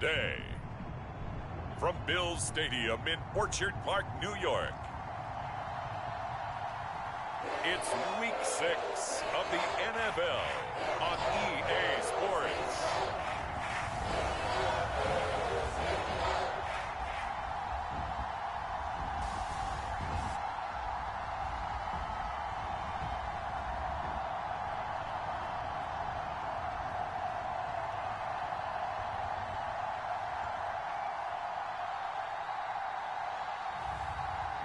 today. From Bills Stadium in Orchard Park, New York, it's Week 6 of the NFL on EA Sports.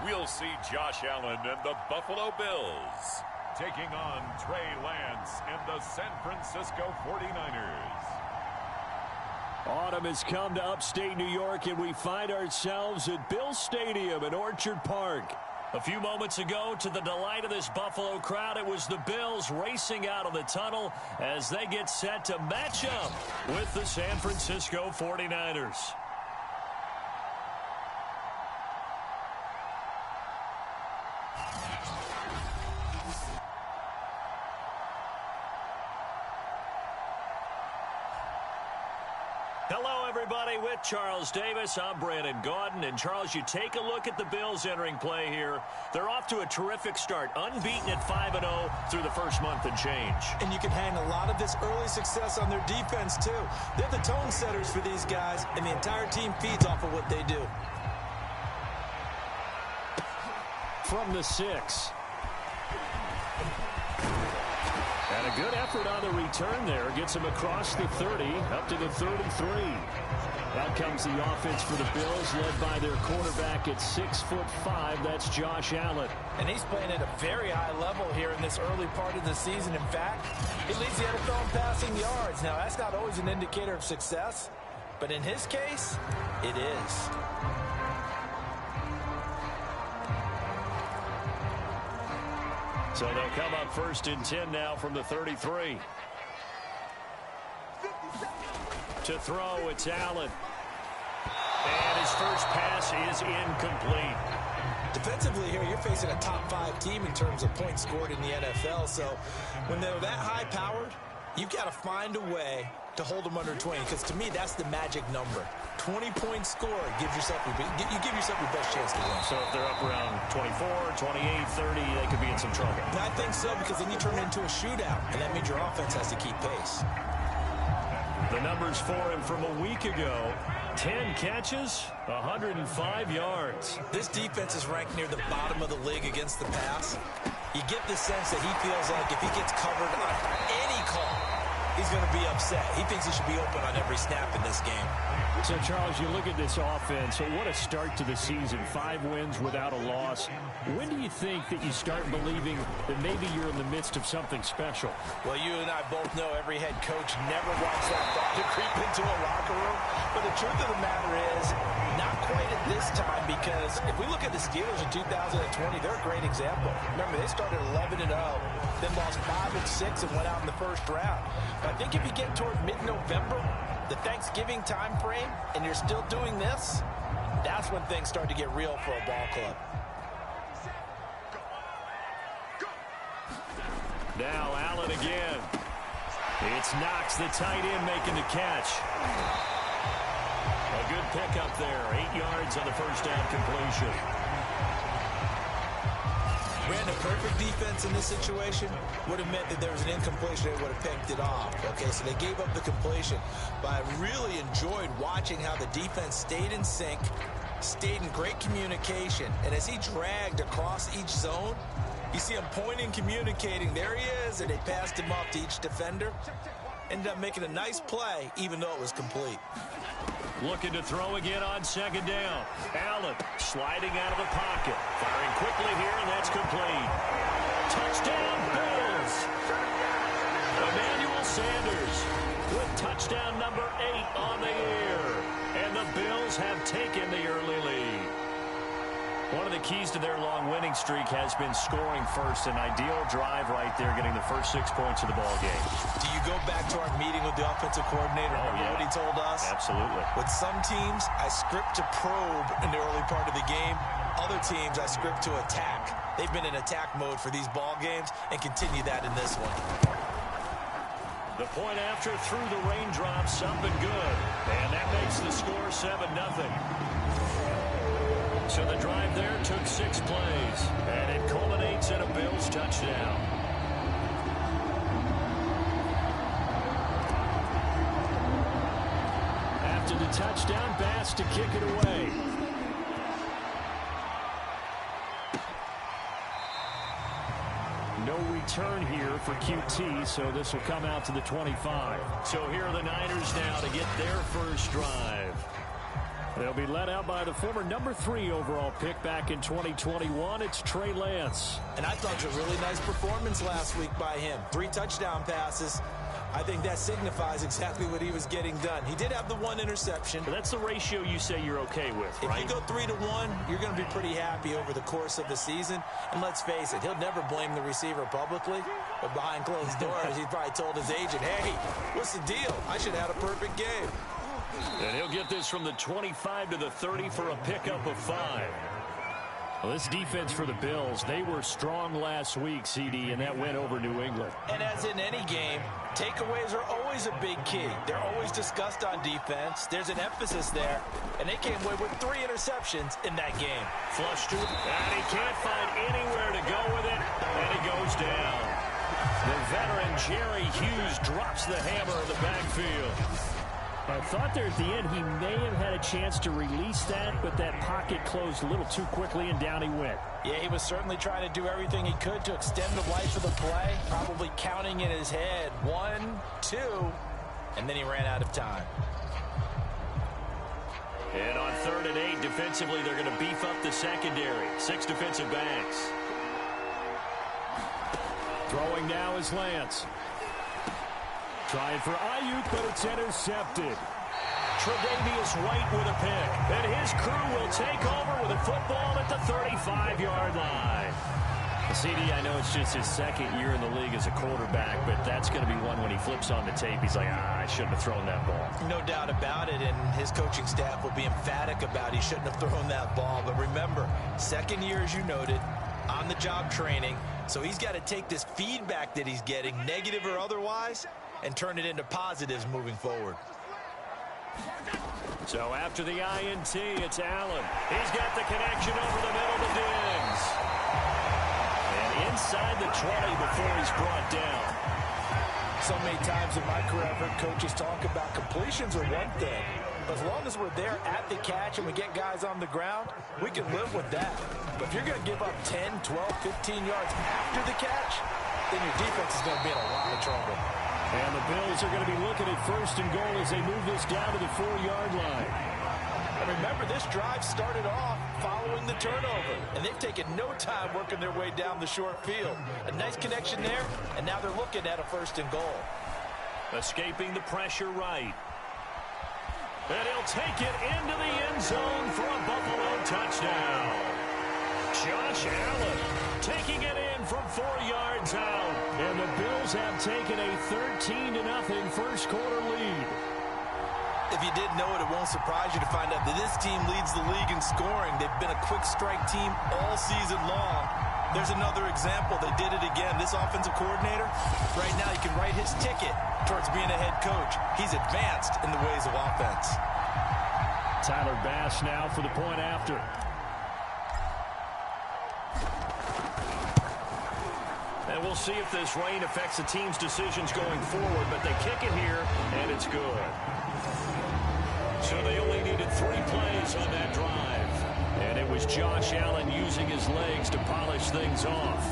We'll see Josh Allen and the Buffalo Bills taking on Trey Lance and the San Francisco 49ers. Autumn has come to upstate New York, and we find ourselves at Bills Stadium in Orchard Park. A few moments ago, to the delight of this Buffalo crowd, it was the Bills racing out of the tunnel as they get set to match up with the San Francisco 49ers. Hello, everybody. With Charles Davis, I'm Brandon Gaudin. And, Charles, you take a look at the Bills entering play here. They're off to a terrific start, unbeaten at 5-0 through the first month and change. And you can hang a lot of this early success on their defense, too. They're the tone setters for these guys, and the entire team feeds off of what they do. From the 6. And a good effort on the return there. Gets him across the 30, up to the 33. Out comes the offense for the Bills, led by their quarterback at 6'5". That's Josh Allen. And he's playing at a very high level here in this early part of the season. In fact, he leads the NFL in passing yards. Now, that's not always an indicator of success, but in his case, it is. So they'll come up 1st and 10 now from the 33. To throw, it's Allen. And his first pass is incomplete. Defensively here, you're facing a top 5 team in terms of points scored in the NFL. So when they're that high-powered, you've got to find a way to hold them under 20, because to me, that's the magic number. 20 points scored gives yourself you give yourself your best chance to win. So if they're up around 24, 28, 30, they could be in some trouble. And I think so, because then you turn it into a shootout, and that means your offense has to keep pace. The numbers for him from a week ago: 10 catches, 105 yards. This defense is ranked near the bottom of the league against the pass. You get the sense that he feels like if he gets covered on any call, he's going to be upset. He thinks he should be open on every snap in this game. So, Charles, you look at this offense. What a start to the season. 5 wins without a loss. When do you think that you start believing that maybe you're in the midst of something special? Well, you and I both know every head coach never wants that thought to creep into a locker room. But the truth of the matter is, not quite at this time, because if we look at the Steelers in 2020, they're a great example. Remember, they started 11-0, then lost 5 and 6 and went out in the first round. But I think if you get toward mid-November, the Thanksgiving time frame, and you're still doing this, that's when things start to get real for a ball club. Now Allen again. It's Knox, the tight end, making the catch. A good pickup there. 8 yards on the first down completion. Ran a perfect defense in this situation would have meant that there was an incompletion. They would have picked it off. Okay, so they gave up the completion. But I really enjoyed watching how the defense stayed in sync, stayed in great communication. And as he dragged across each zone, you see him pointing, communicating. There he is, and they passed him off to each defender. Ended up making a nice play, even though it was complete. Looking to throw again on 2nd down. Allen sliding out of the pocket. Firing quickly here, and that's complete. Touchdown, Bills! Emmanuel Sanders with touchdown number 8 on the year. And the Bills have taken the early lead. One of the keys to their long winning streak has been scoring first. An ideal drive right there, getting the first 6 points of the ball game. Do you go back to our meeting with the offensive coordinator? Remember what he told us? Absolutely. With some teams, I script to probe in the early part of the game. Other teams, I script to attack. They've been in attack mode for these ball games and continue that in this one. The point after through the raindrops, up and good. And that makes the score 7-0. So the drive there took 6 plays. And it culminates in a Bills touchdown. After the touchdown, Bass to kick it away. No return here for QT, so this will come out to the 25. So here are the Niners now to get their first drive. They'll be led out by the former number 3 overall pick back in 2021. It's Trey Lance. And I thought it was a really nice performance last week by him. 3 touchdown passes. I think that signifies exactly what he was getting done. He did have the 1 interception. But that's the ratio you say you're okay with, right? If you go 3-1, you're going to be pretty happy over the course of the season. And let's face it, he'll never blame the receiver publicly. But behind closed doors, he probably told his agent, hey, what's the deal? I should have had a perfect game. And he'll get this from the 25 to the 30 for a pickup of 5. Well, this defense for the Bills, they were strong last week, CD, and that went over New England. And as in any game, takeaways are always a big key. They're always discussed on defense. There's an emphasis there, and they came away with 3 interceptions in that game. Flush to it, and he can't find anywhere to go with it, and he goes down. The veteran Jerry Hughes drops the hammer in the backfield. I thought there at the end he may have had a chance to release that, but that pocket closed a little too quickly, and down he went. Yeah, he was certainly trying to do everything he could to extend the life of the play, probably counting in his head 1, 2, and then he ran out of time. And on 3rd and 8, defensively, they're going to beef up the secondary. 6 defensive backs. Throwing now is Lance. Trying for Ayuk, but it's intercepted. Tre'Davious White with a pick. And his crew will take over with a football at the 35-yard line. CD, I know it's just his 2nd year in the league as a quarterback, but that's going to be one when he flips on the tape. He's like, I shouldn't have thrown that ball. No doubt about it, and his coaching staff will be emphatic about he shouldn't have thrown that ball. But remember, 2nd year, as you noted, on-the-job training. So he's got to take this feedback that he's getting, negative or otherwise, and turn it into positives moving forward. So after the INT, it's Allen. He's got the connection over the middle to Diggs. And inside the 20 before he's brought down. So many times in my career, I've heard coaches talk about completions are one thing. But as long as we're there at the catch and we get guys on the ground, we can live with that. But if you're going to give up 10, 12, 15 yards after the catch, then your defense is going to be in a lot of trouble. And the Bills are going to be looking at 1st and goal as they move this down to the 4-yard line. And remember, this drive started off following the turnover, and they've taken no time working their way down the short field. A nice connection there, and now they're looking at a 1st and goal. Escaping the pressure right. And he'll take it into the end zone for a Buffalo touchdown. Josh Allen taking it in from 4 yards out. And the Bills have taken a 13-0 first quarter lead. If you didn't know it, it won't surprise you to find out that this team leads the league in scoring. They've been a quick strike team all season long. There's another example. They did it again. This offensive coordinator, right now he can write his ticket towards being a head coach. He's advanced in the ways of offense. Tyler Bass now for the point after. And we'll see if this rain affects the team's decisions going forward, but they kick it here, and it's good. So they only needed 3 plays on that drive. And it was Josh Allen using his legs to polish things off.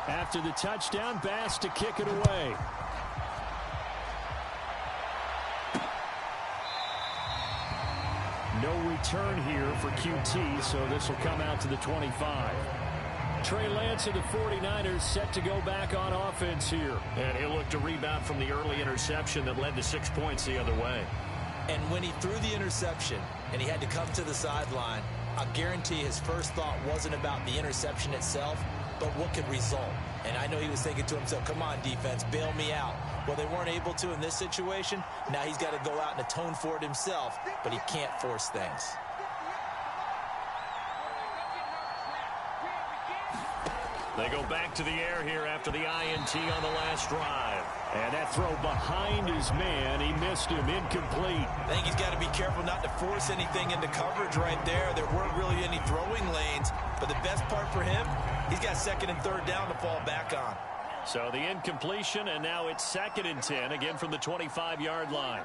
After the touchdown, Bass to kick it away. No return here for QT, so this will come out to the 25. Trey Lance of the 49ers set to go back on offense here. And he'll look to rebound from the early interception that led to 6 points the other way. And when he threw the interception and he had to come to the sideline, I guarantee his first thought wasn't about the interception itself, but what could result. And I know he was thinking to himself, come on, defense, bail me out. Well, they weren't able to in this situation. Now he's got to go out and atone for it himself, but he can't force things. They go back to the air here after the INT on the last drive. And that throw behind his man, he missed him, incomplete. I think he's got to be careful not to force anything into coverage right there. There weren't really any throwing lanes, but the best part for him, he's got second and third down to fall back on. So the incompletion, and now it's 2nd and 10, again from the 25-yard line.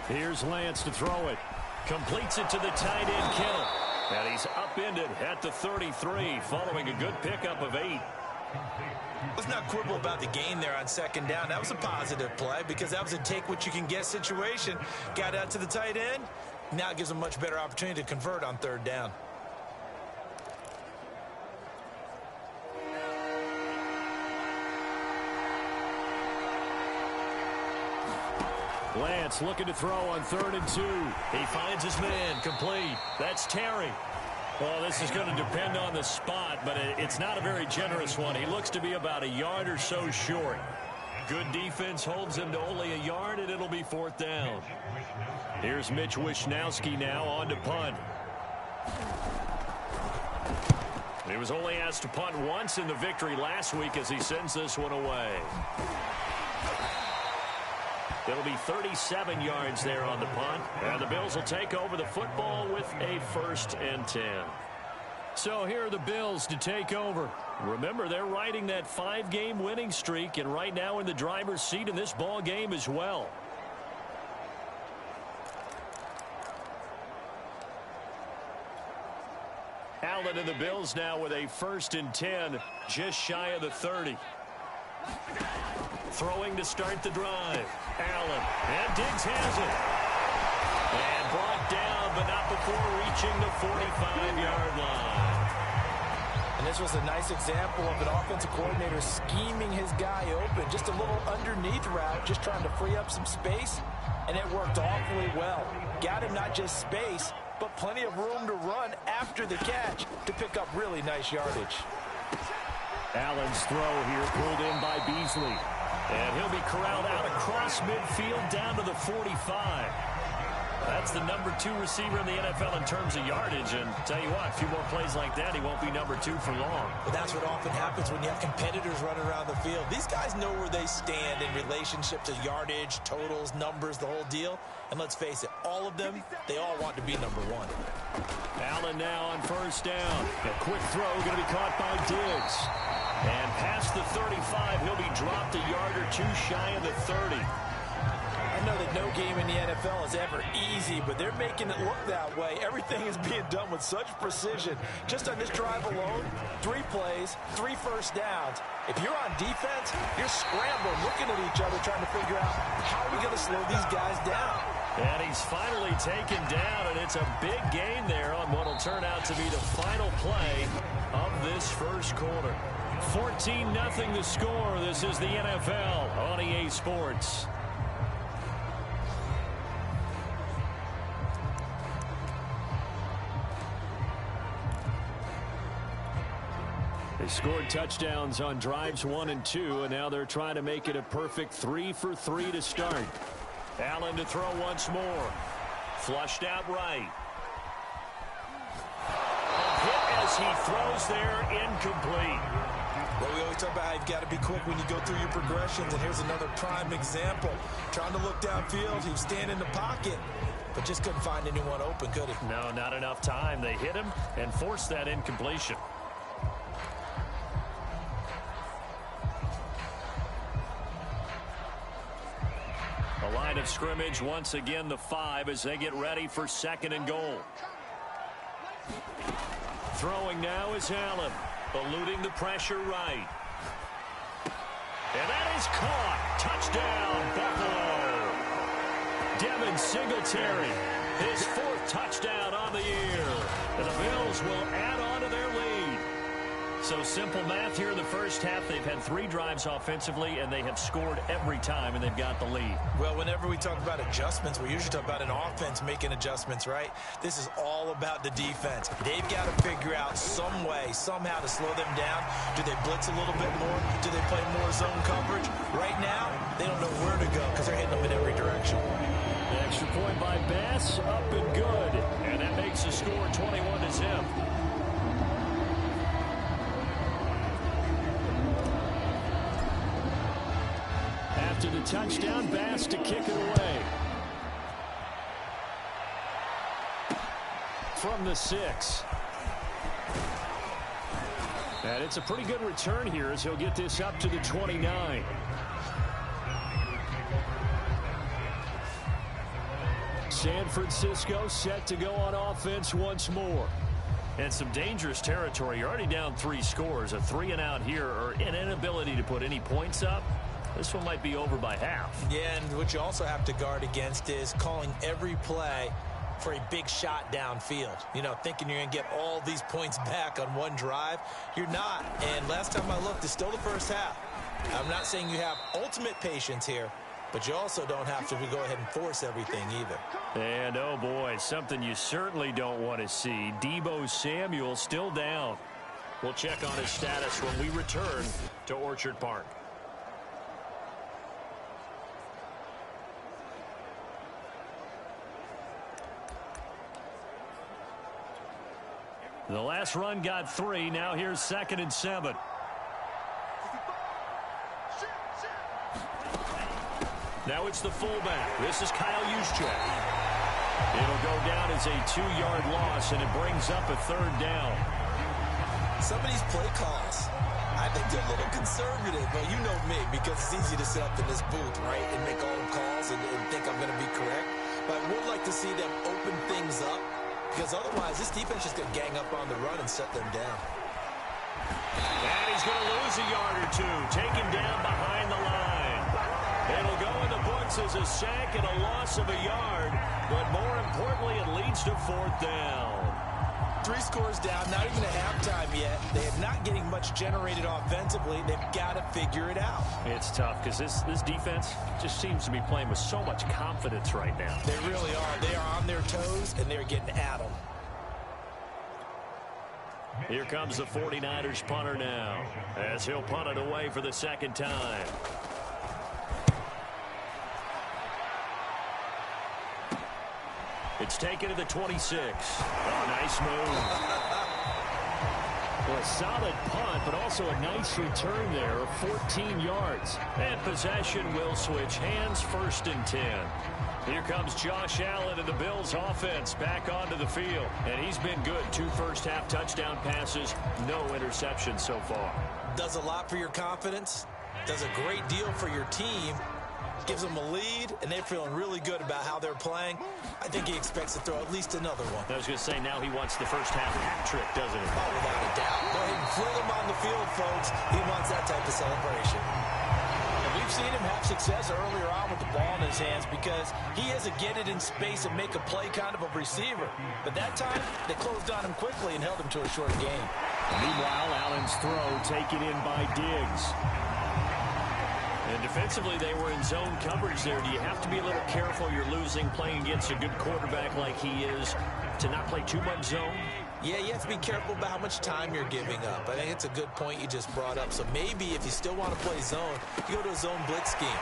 Here's Lance to throw it. Completes it to the tight end, Kittle. And he's upended at the 33, following a good pickup of 8. Let's not quibble about the gain there on 2nd down. That was a positive play because that was a take-what-you-can-get situation. Got out to the tight end. Now it gives him a much better opportunity to convert on 3rd down. Lance looking to throw on 3rd and 2. He finds his man, complete. That's Terry. Well, this is going to depend on the spot, but it's not a very generous one. He looks to be about a yard or so short. Good defense holds him to only a yard, and it'll be 4th down. Here's Mitch Wishnowsky now on to punt. He was only asked to punt once in the victory last week as he sends this one away. It'll be 37 yards there on the punt. And the Bills will take over the football with a 1st and 10. So here are the Bills to take over. Remember, they're riding that 5-game winning streak, and right now in the driver's seat in this ball game as well. Allen and the Bills now with a 1st and 10, just shy of the 30. Throwing to start the drive. Allen, and Diggs has it. And brought down, but not before reaching the 45-yard line. And this was a nice example of an offensive coordinator scheming his guy open. Just a little underneath route, just trying to free up some space, and it worked awfully well. Got him not just space, but plenty of room to run after the catch to pick up really nice yardage. Allen's throw here pulled in by Beasley. And he'll be corralled out across midfield down to the 45. That's the number 2 receiver in the NFL in terms of yardage. And tell you what, a few more plays like that, he won't be number 2 for long. But that's what often happens when you have competitors running around the field. These guys know where they stand in relationship to yardage, totals, numbers, the whole deal. And let's face it, all of them, they all want to be number 1. Allen now on 1st down. A quick throw going to be caught by Diggs. And past the 35, he'll be dropped a yard or 2 shy of the 30. I know that no game in the NFL is ever easy, but they're making it look that way. Everything is being done with such precision. Just on this drive alone, 3 plays, 3 first downs. If you're on defense, you're scrambling, looking at each other, trying to figure out how are we going to slow these guys down. And he's finally taken down, and it's a big gain there on what will turn out to be the final play of this first quarter. 14-0 the score. This is the NFL on EA Sports. They scored touchdowns on drives 1 and 2, and now they're trying to make it a perfect 3 for 3 to start. Allen to throw once more. Flushed out right. A hit as he throws there, incomplete. Well, we always talk about how you've got to be quick when you go through your progressions, and here's another prime example. Trying to look downfield, he was standing in the pocket, but just couldn't find anyone open, could he? No, not enough time. They hit him and forced that incompletion. A line of scrimmage once again, the 5 as they get ready for 2nd and goal. Throwing now is Allen, eluding the pressure right. And that is caught. Touchdown, Buffalo. Devin Singletary, his 4th touchdown on the year. And the Bills will add on to their lead. So simple math here in the first half. They've had 3 drives offensively, and they have scored every time, and they've got the lead. Well, whenever we talk about adjustments, we usually talk about an offense making adjustments, right? This is all about the defense. They've got to figure out some way, somehow to slow them down. Do they blitz a little bit more? Do they play more zone coverage? Right now, they don't know where to go because they're hitting them in every direction. The extra point by Bass, up and good. And that makes the score 21-0. After the touchdown, Bass to kick it away. From the 6. And it's a pretty good return here as he'll get this up to the 29. San Francisco set to go on offense once more. And some dangerous territory. You're already down 3 scores. A 3-and-out here, or an inability to put any points up. This one might be over by half. Yeah, and what you also have to guard against is calling every play for a big shot downfield. You know, thinking you're going to get all these points back on one drive. You're not. And last time I looked, it's still the first half. I'm not saying you have ultimate patience here, but you also don't have to go ahead and force everything either. And, oh, boy, something you certainly don't want to see. Deebo Samuel still down. We'll check on his status when we return to Orchard Park. The last run got 3. Now here's 2nd and 7. Now it's the fullback. This is Kyle Juszczyk. It'll go down as a 2-yard loss, and it brings up a 3rd down. Some of these play calls, I think they're a little conservative. Well, you know me, because it's easy to sit up in this booth, right, and make all the calls and think I'm going to be correct. But I would like to see them open things up, because otherwise this defense is going to gang up on the run and set them down. And he's going to lose a yard or 2. Take him down behind the line. It'll go in the books as a sack and a loss of a yard. But more importantly, it leads to 4th down. 3 scores down, not even at halftime yet. They are not getting much generated offensively. They've got to figure it out. It's tough because this defense just seems to be playing with so much confidence right now. They really are. They are on their toes, and they're getting at them. Here comes the 49ers punter now, as he'll punt it away for the 2nd time. It's taken to the 26. Oh, nice move. Well, a solid punt, but also a nice return there of 14 yards. And possession will switch hands, 1st and 10. Here comes Josh Allen and the Bills offense back onto the field. And he's been good. 2 first-half touchdown passes, no interceptions so far. Does a lot for your confidence. Does a great deal for your team. Gives them a lead, and they're feeling really good about how they're playing. I think he expects to throw at least another one. I was going to say, now he wants the first-half hat trick, doesn't he? Oh, without a doubt. Go ahead and fling him on the field, folks. He wants that type of celebration. And we've seen him have success earlier on with the ball in his hands because he has a get it in space and make a play kind of a receiver. But that time, they closed on him quickly and held him to a short game. Meanwhile, Allen's throw taken in by Diggs. And defensively, they were in zone coverage there. Do you have to be a little careful? You're losing, playing against a good quarterback like he is, to not play too much zone? Yeah, you have to be careful about how much time you're giving up. I think it's a good point you just brought up. So maybe if you still want to play zone, you go to a zone blitz scheme.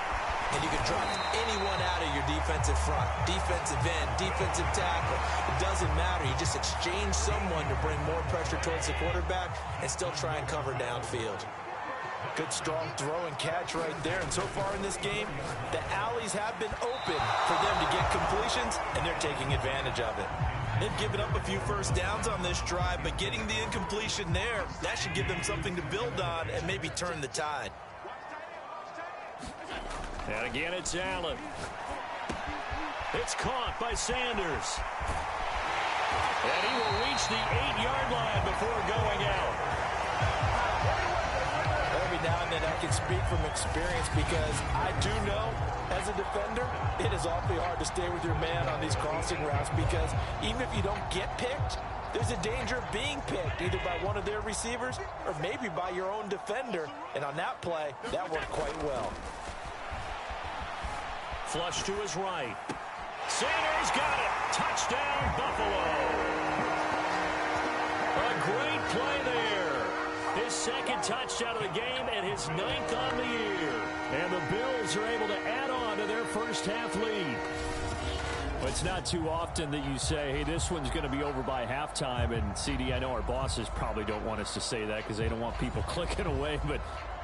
And you can drop anyone out of your defensive front, defensive end, defensive tackle. It doesn't matter. You just exchange someone to bring more pressure towards the quarterback and still try and cover downfield. Good strong throw and catch right there. And so far in this game, the alleys have been open for them to get completions, and they're taking advantage of it. They've given up a few first downs on this drive, but getting the incompletion there, that should give them something to build on and maybe turn the tide. And again, it's Allen. It's caught by Sanders. And he will reach the 8-yard line before going out. Every now and then I can speak from experience because I do know as a defender it is awfully hard to stay with your man on these crossing routes because even if you don't get picked, there's a danger of being picked either by one of their receivers or maybe by your own defender. And on that play, that worked quite well. Flush to his right. Sanders got it. Touchdown, Buffalo. A great play there. His second touchdown of the game and his 9th on the year. And the Bills are able to add on to their first half lead. It's not too often that you say, hey, this one's going to be over by halftime. And, CD, I know our bosses probably don't want us to say that because they don't want people clicking away. But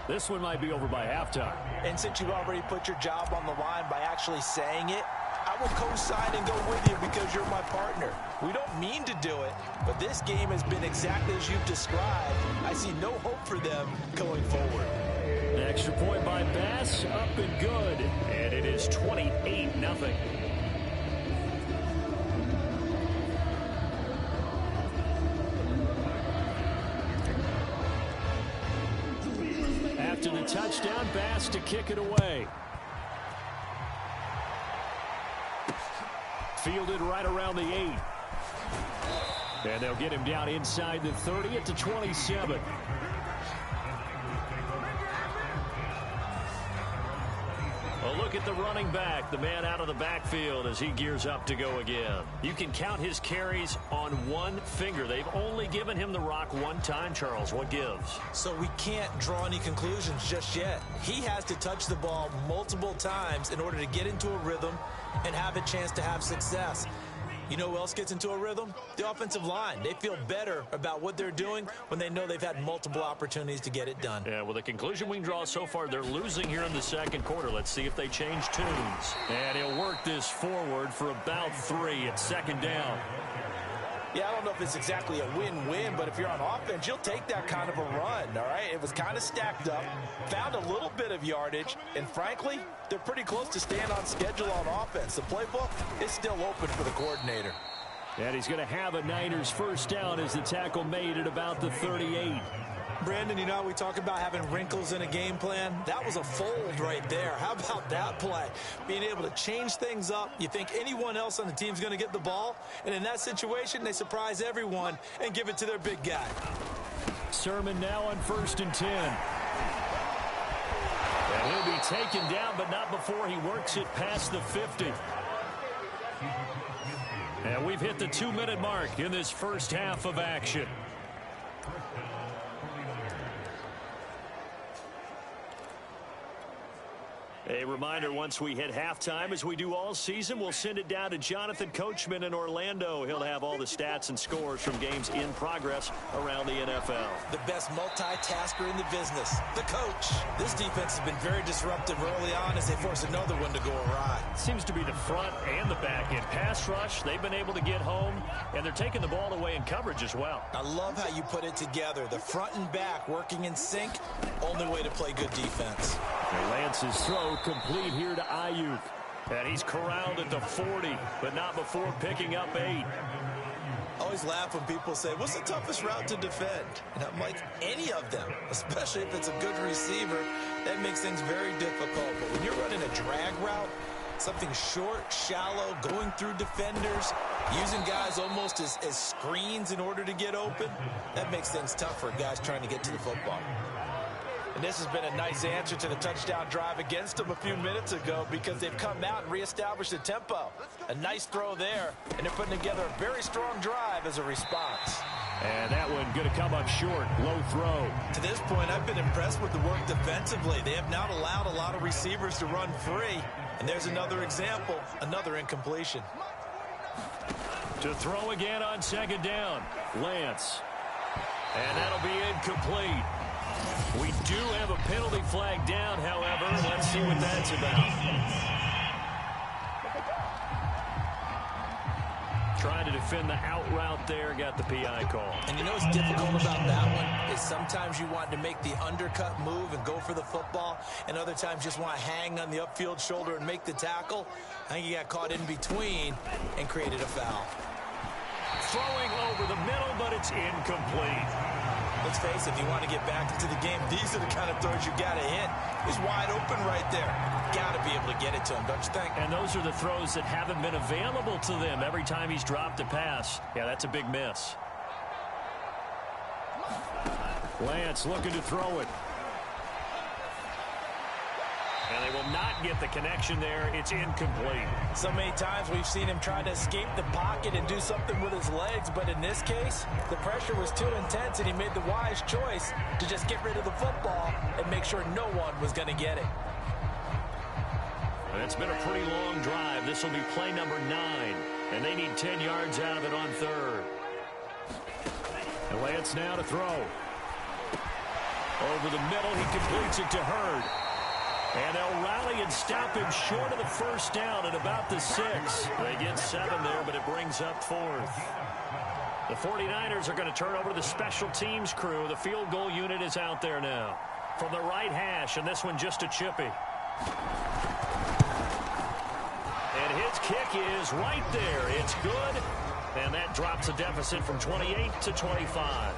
this one might be over by halftime. And since you've already put your job on the line by actually saying it, I will co-sign and go with you because you're my partner. We don't mean to do it, but this game has been exactly as you've described. I see no hope for them going forward. An extra point by Bass, up and good. And it is 28-0. After the touchdown, Bass to kick it away. Fielded right around the 8. And they'll get him down inside the 30 at the 27. A look at the running back, the man out of the backfield as he gears up to go again. You can count his carries on one finger. They've only given him the rock one time, Charles. What gives? So we can't draw any conclusions just yet. He has to touch the ball multiple times in order to get into a rhythm and have a chance to have success. You know who else gets into a rhythm? The offensive line. They feel better about what they're doing when they know they've had multiple opportunities to get it done. Yeah, well, the conclusion we can draw so far, they're losing here in the second quarter. Let's see if they change tunes. And he'll work this forward for about 3 at second down. Yeah, I don't know if it's exactly a win-win, but if you're on offense, you'll take that kind of a run, all right? It was kind of stacked up, found a little bit of yardage, and frankly, they're pretty close to staying on schedule on offense. The playbook is still open for the coordinator. And he's going to have a Niners first down as the tackle made at about the 38. Brandon, you know, we talk about having wrinkles in a game plan. That was a fold right there. How about that play? Being able to change things up. You think anyone else on the team's going to get the ball, and in that situation, they surprise everyone and give it to their big guy. Sermon now on 1st and 10. And he'll be taken down, but not before he works it past the 50. And we've hit the 2-minute mark in this first half of action. A reminder, once we hit halftime, as we do all season, we'll send it down to Jonathan Coachman in Orlando. He'll have all the stats and scores from games in progress around the NFL. The best multitasker in the business, the coach. This defense has been very disruptive early on as they force another one to go awry. Seems to be the front and the back end. Pass rush, they've been able to get home, and they're taking the ball away in coverage as well. I love how you put it together. The front and back working in sync, only way to play good defense. And Lance's throw complete here to Ayuk. And he's corralled at the 40, but not before picking up 8. I always laugh when people say, what's the toughest route to defend? And I'm like, any of them, especially if it's a good receiver, that makes things very difficult. But when you're running a drag route, something short, shallow, going through defenders, using guys almost as screens in order to get open, that makes things tough for guys trying to get to the football. And this has been a nice answer to the touchdown drive against them a few minutes ago because they've come out and reestablished the tempo. A nice throw there, and they're putting together a very strong drive as a response. And that one going to come up short. Low throw. To this point, I've been impressed with the work defensively. They have not allowed a lot of receivers to run free. And there's another example, another incompletion. To throw again on second down, Lance. And that'll be incomplete. We do have a penalty flag down, however. Let's see what that's about. Trying to defend the out route there, got the PI call. And you know what's difficult about that one is sometimes you want to make the undercut move and go for the football, and other times just want to hang on the upfield shoulder and make the tackle. I think he got caught in between and created a foul. Throwing over the middle, but it's incomplete. Let's face it, if you want to get back into the game, these are the kind of throws you got to hit. He's wide open right there. Got to be able to get it to him, don't you think? And those are the throws that haven't been available to them every time he's dropped a pass. Yeah, that's a big miss. Lance looking to throw it. And they will not get the connection there. It's incomplete. So many times we've seen him try to escape the pocket and do something with his legs, but in this case, the pressure was too intense, and he made the wise choice to just get rid of the football and make sure no one was going to get it. And it's been a pretty long drive. This will be play number 9, and they need 10 yards out of it on third. And Lance now to throw. Over the middle, he completes it to Hurd. And they'll rally and stop him short of the first down at about the 6. They get 7 there, but it brings up 4th. The 49ers are going to turn over to the special teams crew. The field goal unit is out there now. From the right hash, and this one just a chippy. And his kick is right there. It's good. And that drops a deficit from 28 to 25.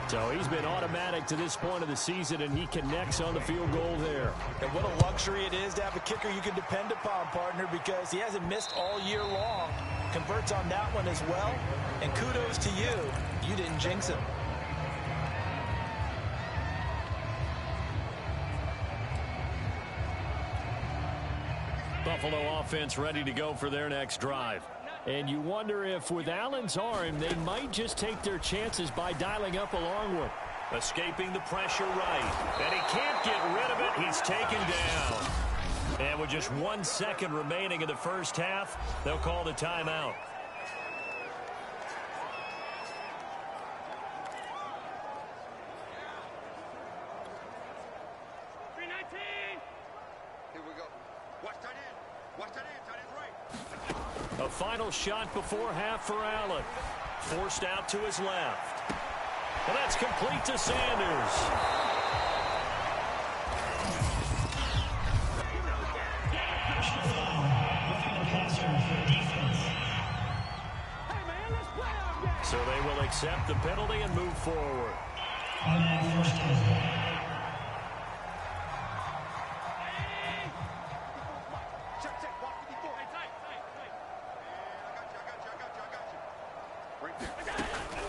So he's been automatic to this point of the season, and he connects on the field goal there. And what a luxury it is to have a kicker you can depend upon, partner, because he hasn't missed all year long. Converts on that one as well. And kudos to you. You didn't jinx him. Buffalo offense ready to go for their next drive. And you wonder if with Allen's arm, they might just take their chances by dialing up a long one. Escaping the pressure right. And he can't get rid of it. He's taken down. And with just 1 second remaining in the first half, they'll call the timeout. A final shot before half for Allen. Forced out to his left. And that's complete to Sanders. So they will accept the penalty and move forward.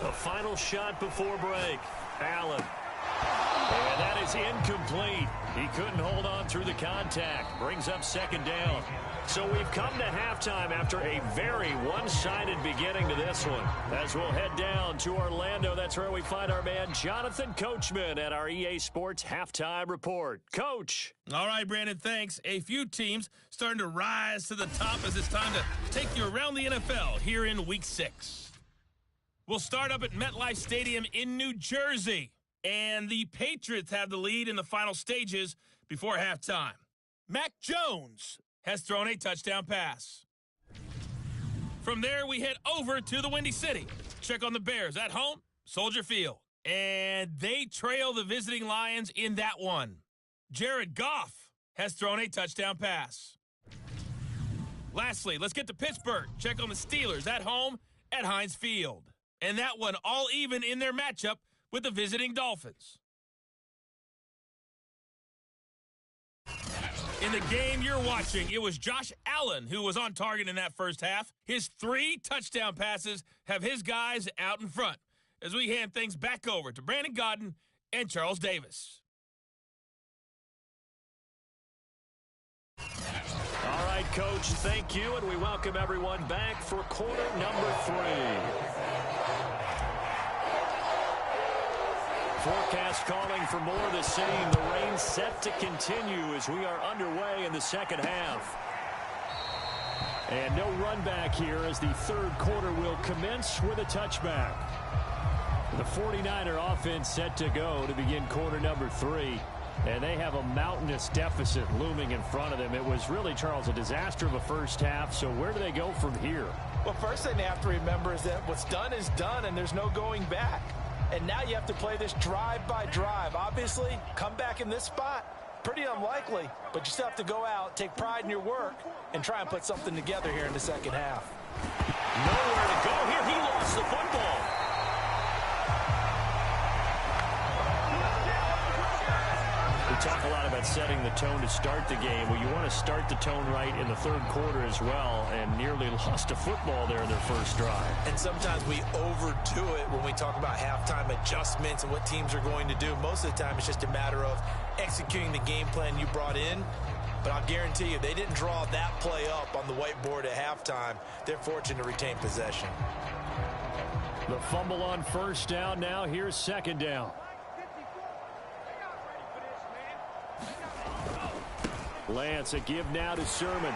A final shot before break. Allen. And that is incomplete. He couldn't hold on through the contact. Brings up second down. So we've come to halftime after a very one-sided beginning to this one. As we'll head down to Orlando, that's where we find our man Jonathan Coachman at our EA Sports Halftime Report. Coach. All right, Brandon, thanks. A few teams starting to rise to the top as it's time to take you around the NFL here in Week 6. We'll start up at MetLife Stadium in New Jersey. And the Patriots have the lead in the final stages before halftime. Mac Jones has thrown a touchdown pass. From there, we head over to the Windy City. Check on the Bears at home, Soldier Field. And they trail the visiting Lions in that one. Jared Goff has thrown a touchdown pass. Lastly, let's get to Pittsburgh. Check on the Steelers at home at Heinz Field. And that one all even in their matchup with the visiting Dolphins. In the game you're watching, it was Josh Allen who was on target in that first half. His 3 touchdown passes have his guys out in front as we hand things back over to Brandon Gaudin and Charles Davis. All right, Coach, thank you, and we welcome everyone back for quarter number 3. Forecast calling for more of the same. The rain set to continue as we are underway in the second half. And no run back here as the third quarter will commence with a touchback. The 49er offense set to go to begin quarter number 3. And they have a mountainous deficit looming in front of them. It was really, Charles, a disaster of a first half. So where do they go from here? Well, first thing they have to remember is that what's done is done, and there's no going back. And now you have to play this drive by drive. Obviously, come back in this spot, pretty unlikely. But you still have to go out, take pride in your work, and try and put something together here in the second half. Nowhere to go here. He lost the football. The talk a lot about setting the tone to start the game. Well, you want to start the tone right in the third quarter as well, and nearly lost a football there in their first drive. And sometimes we overdo it when we talk about halftime adjustments and what teams are going to do. Most of the time, it's just a matter of executing the game plan you brought in. But I'll guarantee you, they didn't draw that play up on the whiteboard at halftime. They're fortunate to retain possession. The fumble on first down. Now here's second down. Lance, a give now to Sermon.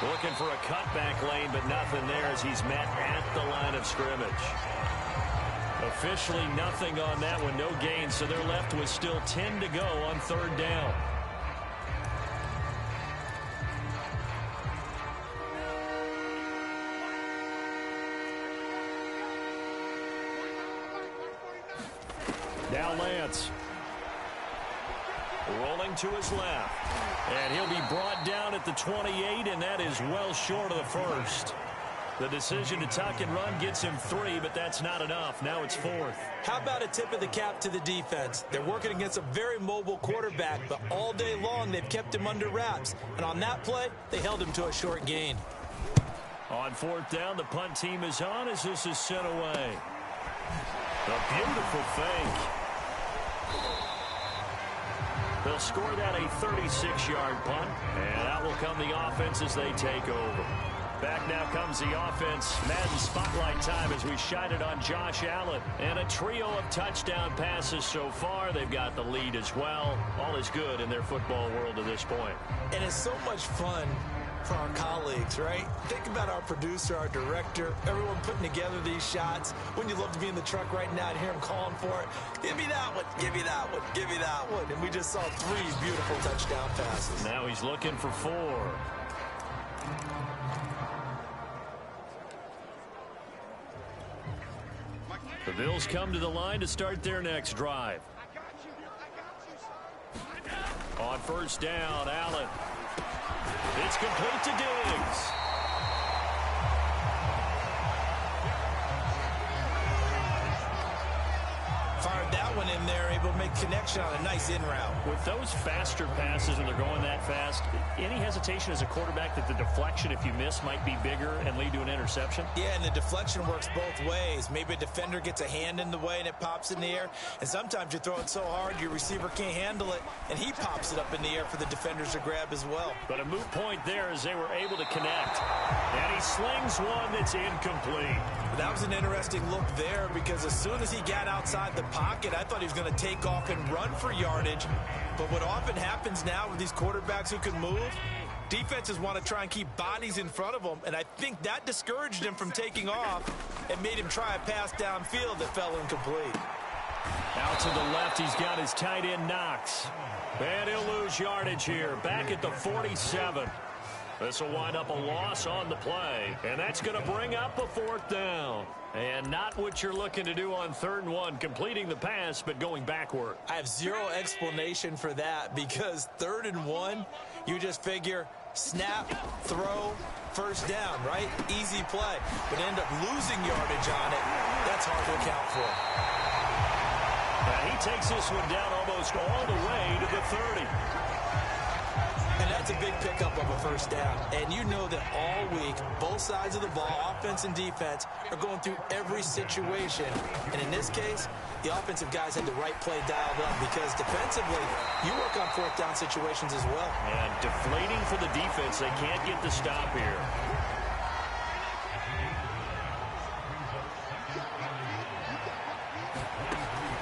Looking for a cutback lane, but nothing there as he's met at the line of scrimmage. Officially nothing on that one, no gain, so they're left with still 10 to go on third down. Now Lance. Rolling to his left. And he'll be brought down at the 28, and that is well short of the first. The decision to tuck and run gets him 3, but that's not enough. Now it's 4th. How about a tip of the cap to the defense? They're working against a very mobile quarterback, but all day long they've kept him under wraps. And on that play, they held him to a short gain. On 4th down, the punt team is on as this is sent away. A beautiful fake. They'll score that a 36-yard punt, and out will come the offense as they take over. Back now comes the offense. Madden spotlight time as we shine it on Josh Allen. And a trio of touchdown passes so far. They've got the lead as well. All is good in their football world at this point. And it's so much fun for our colleagues, right? Think about our producer, our director, everyone putting together these shots. Wouldn't you love to be in the truck right now and hear him calling for it? Give me that one, give me that one, give me that one. And we just saw 3 beautiful touchdown passes. Now he's looking for 4. The Bills come to the line to start their next drive. On first down, Allen. It's complete to Diggs. Fired that one in there, able to make connection on a nice in route. With those faster passes and they're going that fast, any hesitation as a quarterback that the deflection, if you miss, might be bigger and lead to an interception? Yeah, and the deflection works both ways. Maybe a defender gets a hand in the way and it pops in the air. And sometimes you throw it so hard your receiver can't handle it, and he pops it up in the air for the defenders to grab as well. But a moot point there as they were able to connect. And he slings one that's incomplete. That was an interesting look there because as soon as he got outside the pocket, I thought he was going to take off and run for yardage. But what often happens now with these quarterbacks who can move, defenses want to try and keep bodies in front of them, and I think that discouraged him from taking off and made him try a pass downfield that fell incomplete. Out to the left, he's got his tight end Knox. And he'll lose yardage here, back at the 47. This will wind up a loss on the play, and that's going to bring up a 4th down. And not what you're looking to do on 3rd and 1, completing the pass, but going backward. I have zero explanation for that because 3rd and 1, you just figure snap, throw, first down, right? Easy play. But end up losing yardage on it. That's hard to account for. And he takes this one down almost all the way to the 30. And that's a big pickup of a first down. And you know that all week, both sides of the ball, offense and defense, are going through every situation. And in this case, the offensive guys had the right play dialed up because defensively, you work on 4th down situations as well. And deflating for the defense. They can't get the stop here.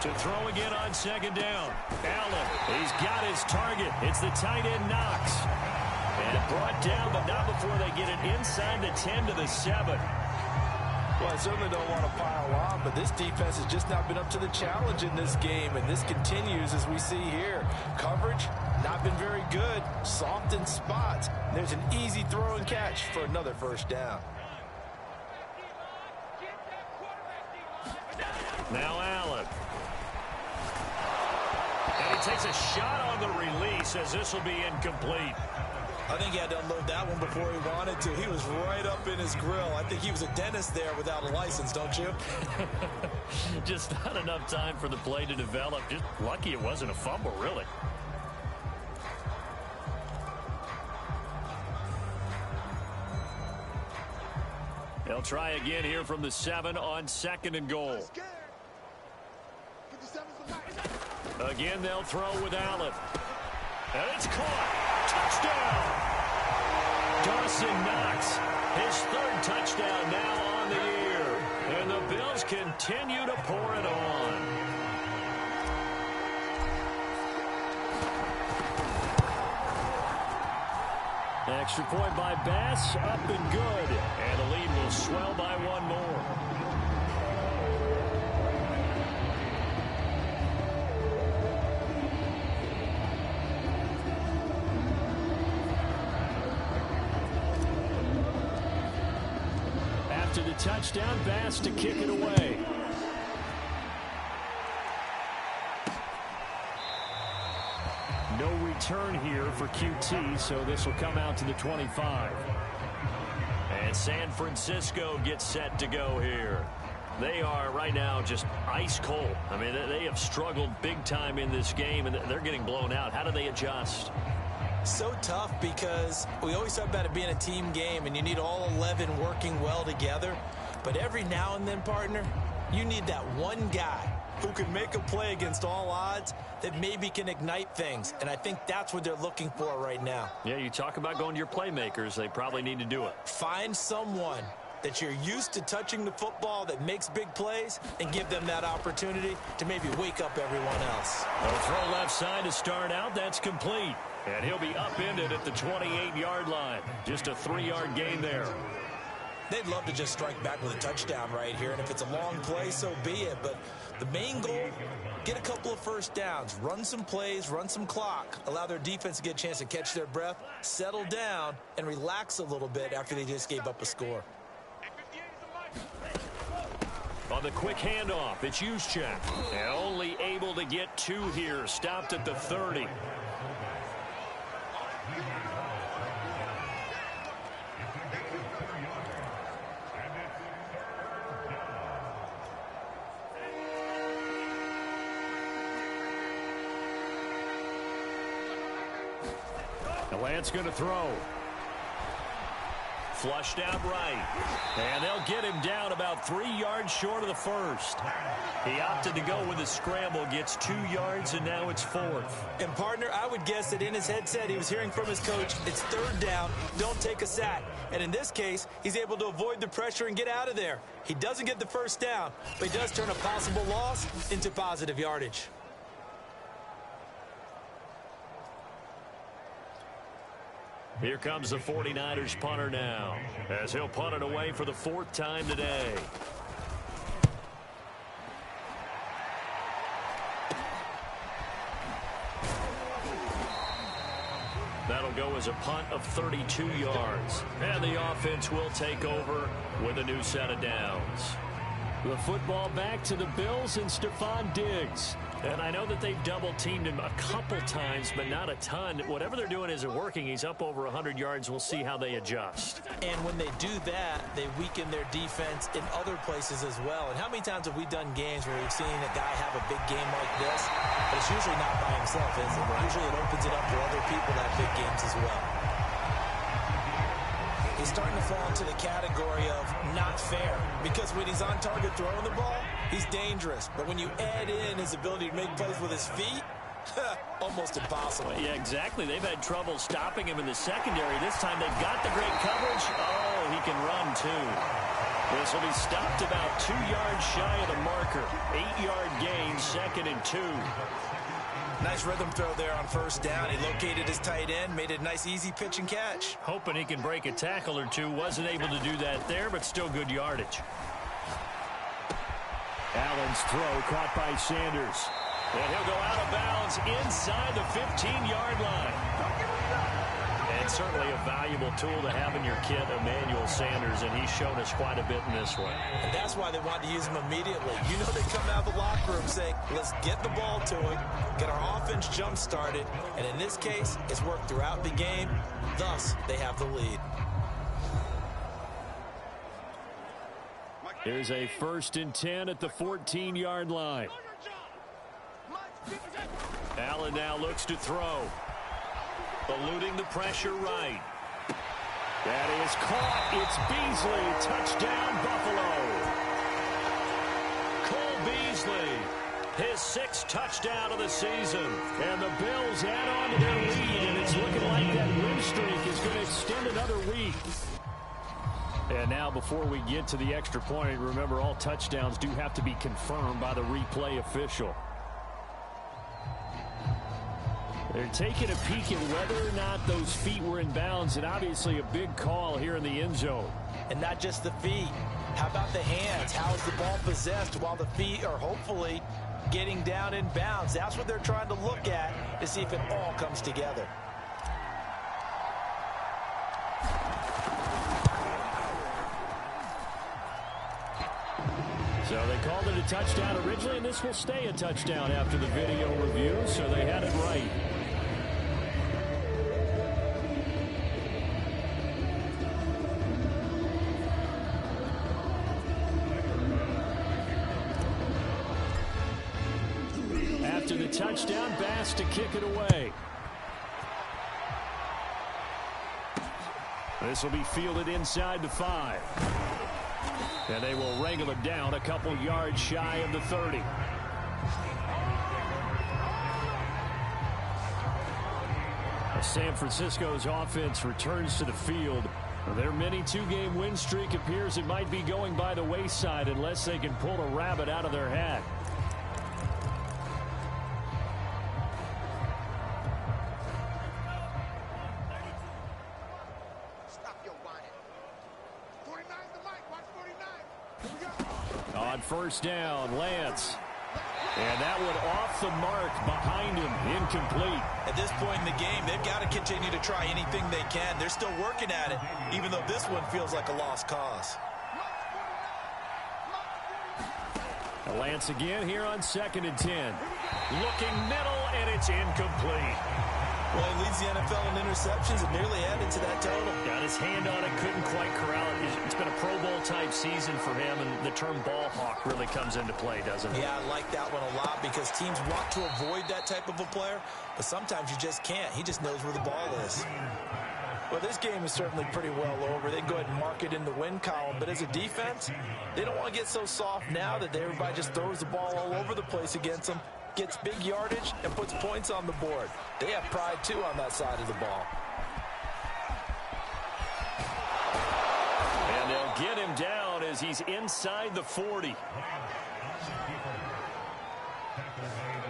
To throw again on 2nd down. Allen, he's got his target. It's the tight end Knox. And brought down, but not before they get it inside the 10 to the 7. Well, I certainly don't want to pile on, but this defense has just not been up to the challenge in this game, and this continues as we see here. Coverage, not been very good. Soft in spots. There's an easy throw and catch for another first down. Now Allen. And he takes a shot on the release as this will be incomplete. I think he had to unload that one before he wanted to. He was right up in his grill. I think he was a dentist there without a license, don't you? Just not enough time for the play to develop. Just lucky it wasn't a fumble, really. They'll try again here from the 7 on 2nd and goal. Again, they'll throw with Allen. And it's caught. Touchdown! Dawson Knox, his 3rd touchdown now on the year. And the Bills continue to pour it on. Extra point by Bass, up and good. And the lead will swell by 1 more. After the touchdown, Bass to kick it away. No return here for QT, so this will come out to the 25. And San Francisco gets set to go here. They are right now just ice cold. I mean, they have struggled big time in this game, and they're getting blown out. How do they adjust? So tough because we always talk about it being a team game, and you need all 11 working well together. But every now and then, partner, you need that one guy who can make a play against all odds that maybe can ignite things. And I think that's what they're looking for right now. Yeah, you talk about going to your playmakers. They probably need to do it. Find someone that you're used to touching the football that makes big plays and give them that opportunity to maybe wake up everyone else. A throw left side to start out. That's complete. And he'll be upended at the 28-yard line. Just a 3-yard gain there. They'd love to just strike back with a touchdown right here, and if it's a long play, so be it. But the main goal, get a couple of first downs, run some plays, run some clock, allow their defense to get a chance to catch their breath, settle down, and relax a little bit after they just gave up a score. On the quick handoff, it's Juszczyk. And only able to get 2 here, stopped at the 30. Lance going to throw. Flushed out right. And they'll get him down about 3 yards short of the first. He opted to go with a scramble, gets 2 yards, and now it's 4th. And, partner, I would guess that in his headset he was hearing from his coach, it's 3rd down, don't take a sack. And in this case, he's able to avoid the pressure and get out of there. He doesn't get the first down, but he does turn a possible loss into positive yardage. Here comes the 49ers punter now, as he'll punt it away for the 4th time today. That'll go as a punt of 32 yards. And the offense will take over with a new set of downs. The football back to the Bills and Stephon Diggs. And I know that they've double-teamed him a couple times, but not a ton. Whatever they're doing isn't working. He's up over 100 yards. We'll see how they adjust. And when they do that, they weaken their defense in other places as well. And how many times have we done games where we've seen a guy have a big game like this? But it's usually not by himself, is it? Usually it opens it up for other people to have big games as well. He's starting to fall into the category of not fair, because when he's on target throwing the ball, he's dangerous. But when you add in his ability to make plays with his feet, almost impossible. Well, yeah, exactly. They've had trouble stopping him in the secondary. This time they've got the great coverage. Oh, he can run, too. This will be stopped about 2 yards shy of the marker. 8-yard gain, 2nd and 2. Nice rhythm throw there on first down. He located his tight end, made it a nice easy pitch and catch. Hoping he can break a tackle or two. Wasn't able to do that there, but still good yardage. Allen's throw caught by Sanders. And he'll go out of bounds inside the 15-yard line. And certainly a valuable tool to have in your kit, Emmanuel Sanders, and he's shown us quite a bit in this one. And that's why they want to use him immediately. You know they come out of the locker room saying, let's get the ball to him, get our offense jump-started, and in this case, it's worked throughout the game. Thus, they have the lead. Here's a 1st and 10 at the 14-yard line. Allen now looks to throw. Eluding the pressure right. That is caught. It's Beasley. Touchdown, Buffalo. Cole Beasley, his 6th touchdown of the season. And the Bills add on to their lead, and it's looking like that win streak is going to extend another week. And now before we get to the extra point, remember all touchdowns do have to be confirmed by the replay official. They're taking a peek at whether or not those feet were in bounds, and obviously a big call here in the end zone. And not just the feet. How about the hands? How is the ball possessed while the feet are hopefully getting down in bounds? That's what they're trying to look at to see if it all comes together. So they called it a touchdown originally, and this will stay a touchdown after the video review, so they had it right. After the touchdown, Bass to kick it away. This will be fielded inside the 5. And they will wrangle it down a couple yards shy of the 30. San Francisco's offense returns to the field. Their mini 2-game win streak appears it might be going by the wayside unless they can pull a rabbit out of their hat. On first down, Lance. And that one off the mark behind him, incomplete. At this point in the game, they've got to continue to try anything they can. They're still working at it, even though this one feels like a lost cause. Lance again here on 2nd and 10. Looking middle, and it's incomplete. Well, he leads the NFL in interceptions and nearly added to that total. Got his hand on it, couldn't quite corral it. It's been a Pro Bowl-type season for him, and the term ball hawk really comes into play, doesn't it? Yeah, I like that one a lot because teams want to avoid that type of a player, but sometimes you just can't. He just knows where the ball is. Well, this game is certainly pretty well over. They can go ahead and mark it in the win column, but as a defense, they don't want to get so soft now that everybody just throws the ball all over the place against them, gets big yardage, and puts points on the board. They have pride, too, on that side of the ball. And they'll get him down as he's inside the 40.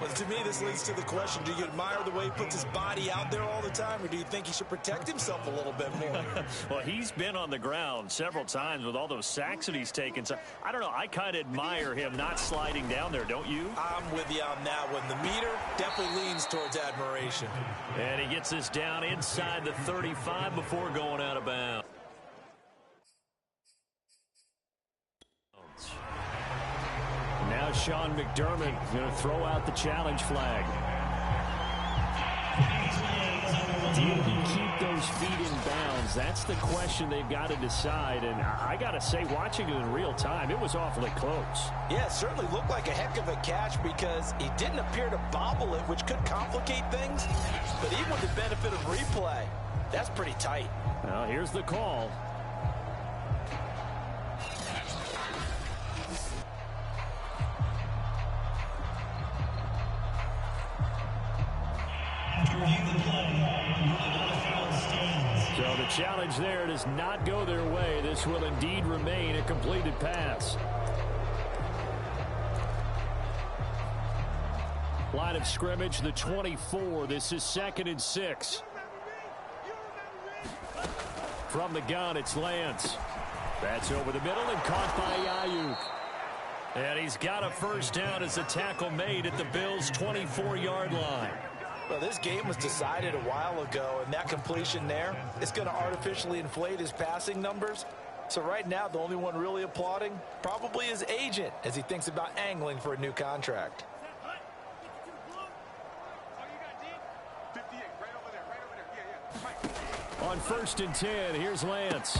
But to me, this leads to the question, do you admire the way he puts his body out there all the time, or do you think he should protect himself a little bit more? Well, he's been on the ground several times with all those sacks that he's taken. So, I don't know, I kind of admire him not sliding down there, don't you? I'm with you on that one. The meter definitely leans towards admiration. And he gets this down inside the 35 before going out of bounds. Now Sean McDermott going to throw out the challenge flag. Did he keep those feet in bounds? That's the question they've got to decide. And I got to say, watching it in real time, it was awfully close. Yeah, it certainly looked like a heck of a catch because he didn't appear to bobble it, which could complicate things. But even with the benefit of replay, that's pretty tight. Well, here's the call. So the challenge there does not go their way. This will indeed remain a completed pass. Line of scrimmage, the 24. This is 2nd and 6. From the gun, it's Lance. That's over the middle and caught by Ayuk. And he's got a first down as the tackle made at the Bills' 24-yard line. Well, this game was decided a while ago, and that completion there is going to artificially inflate his passing numbers. So right now, the only one really applauding probably his agent as he thinks about angling for a new contract. On 1st and 10, here's Lance.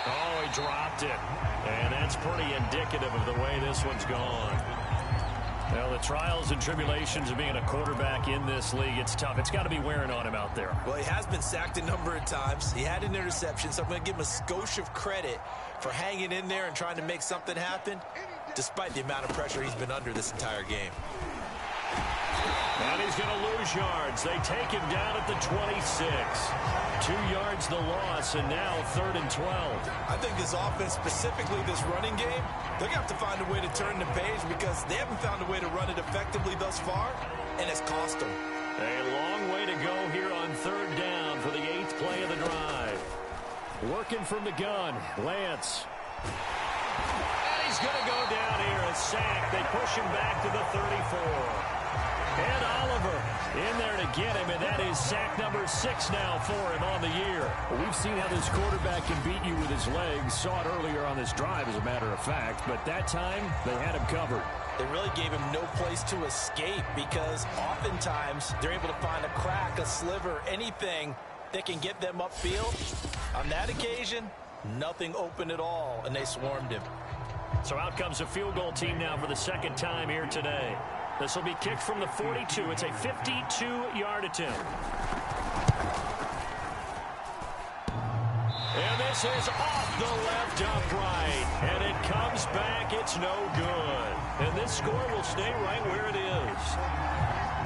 Oh, he dropped it. And that's pretty indicative of the way this one's gone. Well, the trials and tribulations of being a quarterback in this league, it's tough. It's got to be wearing on him out there. Well, he has been sacked a number of times. He had an interception, so I'm going to give him a skosh of credit for hanging in there and trying to make something happen, despite the amount of pressure he's been under this entire game. And he's going to lose yards. They take him down at the 26. 2 yards the loss, and now 3rd and 12. I think this offense, specifically this running game, they're going to have to find a way to turn the page because they haven't found a way to run it effectively thus far, and it's cost them. A long way to go here on 3rd down for the 8th play of the drive. Working from the gun, Lance. And he's going to go down here, a sack. They push him back to the 34. And Oliver in there to get him, and that is sack number 6 now for him on the year. Well, we've seen how this quarterback can beat you with his legs. Saw it earlier on this drive, as a matter of fact. But that time, they had him covered. They really gave him no place to escape because oftentimes they're able to find a crack, a sliver, anything that can get them upfield. On that occasion, nothing open at all, and they swarmed him. So out comes a field goal team now for the 2nd time here today. This will be kicked from the 42. It's a 52-yard attempt. And this is off the left upright. And it comes back. It's no good. And this score will stay right where it is.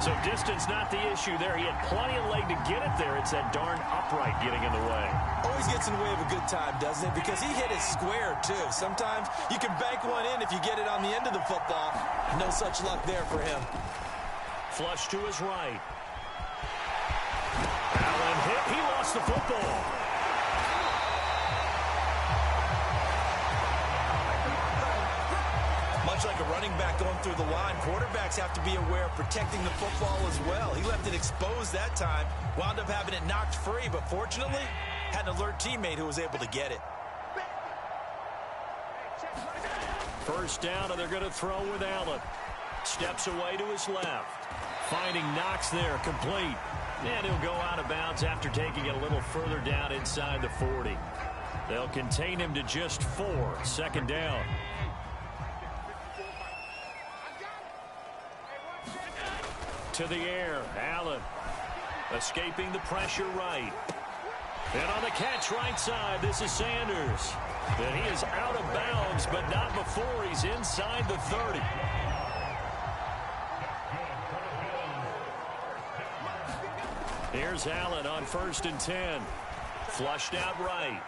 So distance not the issue there. He had plenty of leg to get it there. It's that darn upright getting in the way. Always gets in the way of a good time, doesn't it? Because he hit it square, too. Sometimes you can bank one in if you get it on the end of the football. No such luck there for him. Flush to his right. Allen hit. He lost the football. Much like a running back going through the line, quarterbacks have to be aware of protecting the football as well. He left it exposed that time, wound up having it knocked free, but fortunately, had an alert teammate who was able to get it. First down, and they're going to throw with Allen. Steps away to his left. Finding Knox there, complete. And he'll go out of bounds after taking it a little further down inside the 40. They'll contain him to just 4. 2nd down. To the air, Allen escaping the pressure right. And on the catch right side, this is Sanders. And he is out of bounds, but not before he's inside the 30. Here's Allen on 1st and 10. Flushed out right.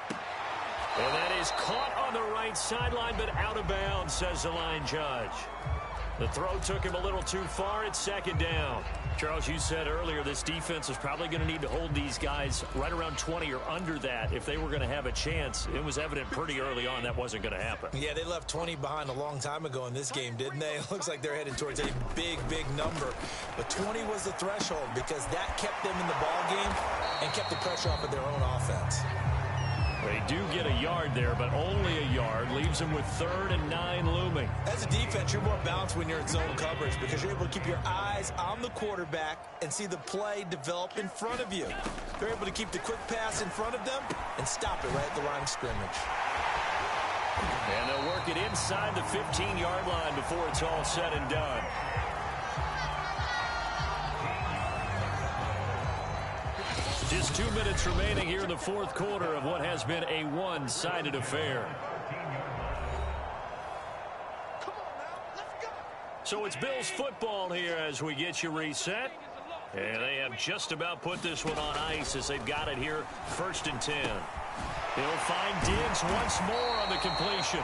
And that is caught on the right sideline, but out of bounds, says the line judge. The throw took him a little too far. It's 2nd down. Charles, you said earlier this defense is probably going to need to hold these guys right around 20 or under that if they were going to have a chance. It was evident pretty early on that wasn't going to happen. Yeah, they left 20 behind a long time ago in this game, didn't they? It looks like they're heading towards a big, big number. But 20 was the threshold because that kept them in the ball game and kept the pressure off of their own offense. They do get a yard there, but only a yard. Leaves them with 3rd and 9 looming. As a defense, you're more balanced when you're in zone coverage because you're able to keep your eyes on the quarterback and see the play develop in front of you. They're able to keep the quick pass in front of them and stop it right at the line of scrimmage. And they'll work it inside the 15-yard line before it's all said and done. Just 2 minutes remaining here in the 4th quarter of what has been a one-sided affair. So it's Bills football here as we get you reset. And they have just about put this one on ice as they've got it here, 1st and 10. He'll find Diggs once more on the completion.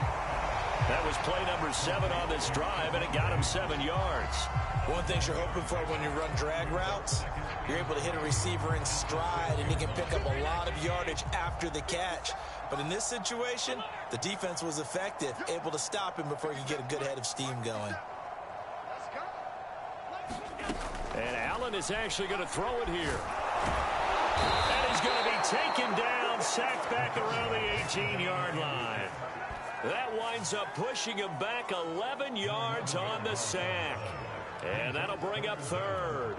That was play number 7 on this drive, and it got him 7 yards. One thing you're hoping for when you run drag routes, you're able to hit a receiver in stride, and he can pick up a lot of yardage after the catch. But in this situation, the defense was effective, able to stop him before he could get a good head of steam going. And Allen is actually going to throw it here. And he's going to be taken down, sacked back around the 18-yard line. That winds up pushing him back 11 yards on the sack. And that'll bring up 3rd.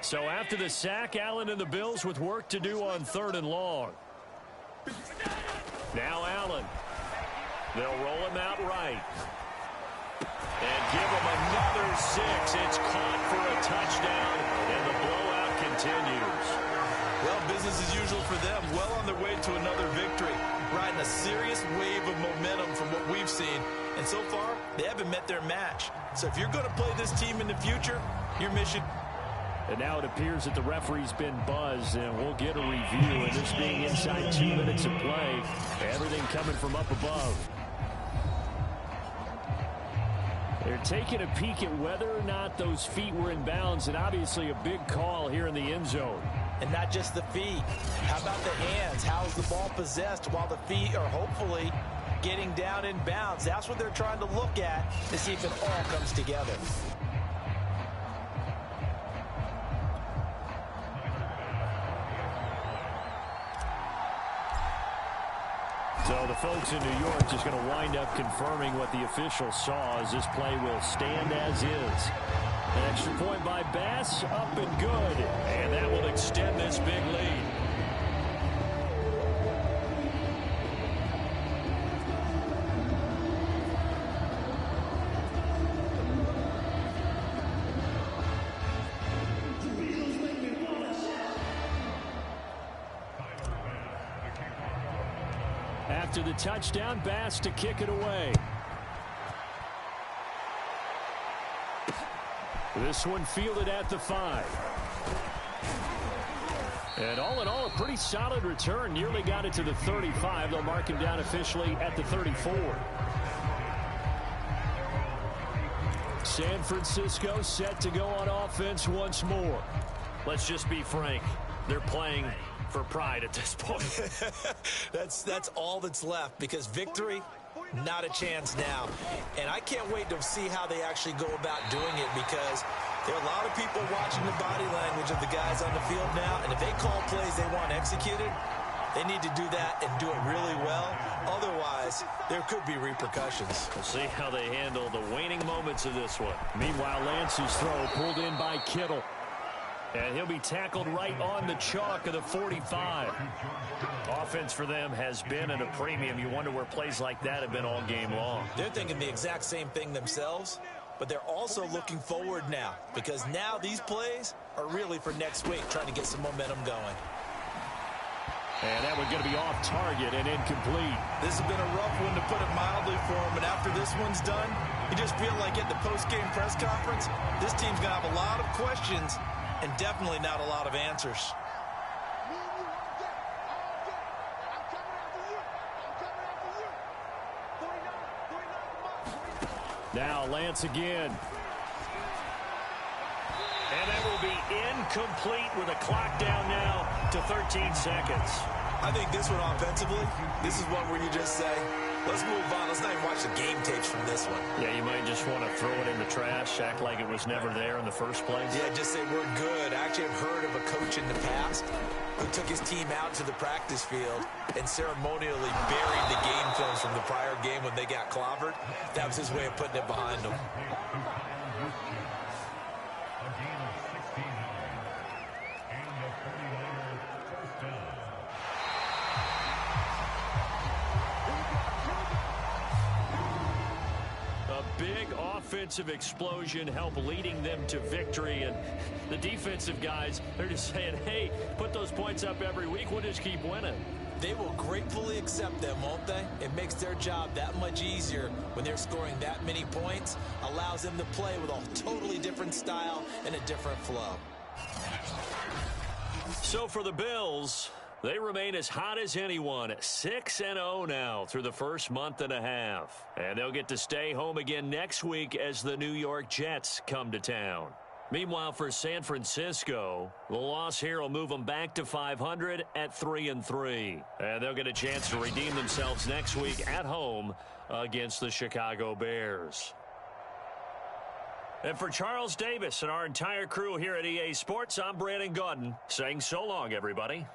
So after the sack, Allen and the Bills with work to do on 3rd and long. Now Allen. They'll roll him out right. And give him enough number 6. It's caught for a touchdown, and the blowout continues. Well, business as usual for them. Well on their way to another victory. Riding a serious wave of momentum from what we've seen. And so far, they haven't met their match. So if you're going to play this team in the future, your mission... And now it appears that the referee's been buzzed, and we'll get a review. And this being inside 2 minutes of play, everything coming from up above. They're taking a peek at whether or not those feet were in bounds, and obviously a big call here in the end zone. And not just the feet. How about the hands? How's the ball possessed while the feet are hopefully getting down in bounds? That's what they're trying to look at to see if it all comes together. So the folks in New York just going to wind up confirming what the official saw, as this play will stand as is. An extra point by Bass, up and good. And that will extend this big lead. After the touchdown, Bass to kick it away. This one fielded at the 5. And all in all, a pretty solid return. Nearly got it to the 35. They'll mark him down officially at the 34. San Francisco set to go on offense once more. Let's just be frank. They're playing for pride at this point. That's all that's left, because victory, not a chance now. And I can't wait to see how they actually go about doing it, because there are a lot of people watching the body language of the guys on the field now, and if they call plays they want executed, they need to do that and do it really well. Otherwise, there could be repercussions. We'll see how they handle the waning moments of this one. Meanwhile, Lance's throw pulled in by Kittle. And he'll be tackled right on the chalk of the 45. Offense for them has been at a premium. You wonder where plays like that have been all game long. They're thinking the exact same thing themselves, but they're also looking forward now, because now these plays are really for next week, trying to get some momentum going. And that one's going to be off target and incomplete. This has been a rough one, to put it mildly, for them. And after this one's done, you just feel like at the post-game press conference, this team's going to have a lot of questions and definitely not a lot of answers. Now Lance again. And that will be incomplete with a clock down now to 13 seconds. I think this one offensively, this is one where you just say, let's move on. Let's not even watch the game tapes from this one. Yeah, you might just want to throw it in the trash, act like it was never there in the first place. Yeah, just say we're good. I actually have heard of a coach in the past who took his team out to the practice field and ceremonially buried the game films from the prior game when they got clobbered. That was his way of putting it behind them. Big offensive explosion help leading them to victory, and the defensive guys, they're just saying, hey, put those points up every week, we'll just keep winning. They will gratefully accept them, won't they? It makes their job that much easier when they're scoring that many points, allows them to play with a totally different style and a different flow. So for the Bills, they remain as hot as anyone, 6-0 now through the first month and a half. And they'll get to stay home again next week as the New York Jets come to town. Meanwhile, for San Francisco, the loss here will move them back to 500 at 3-3. And they'll get a chance to redeem themselves next week at home against the Chicago Bears. And for Charles Davis and our entire crew here at EA Sports, I'm Brandon Gaudin saying so long, everybody.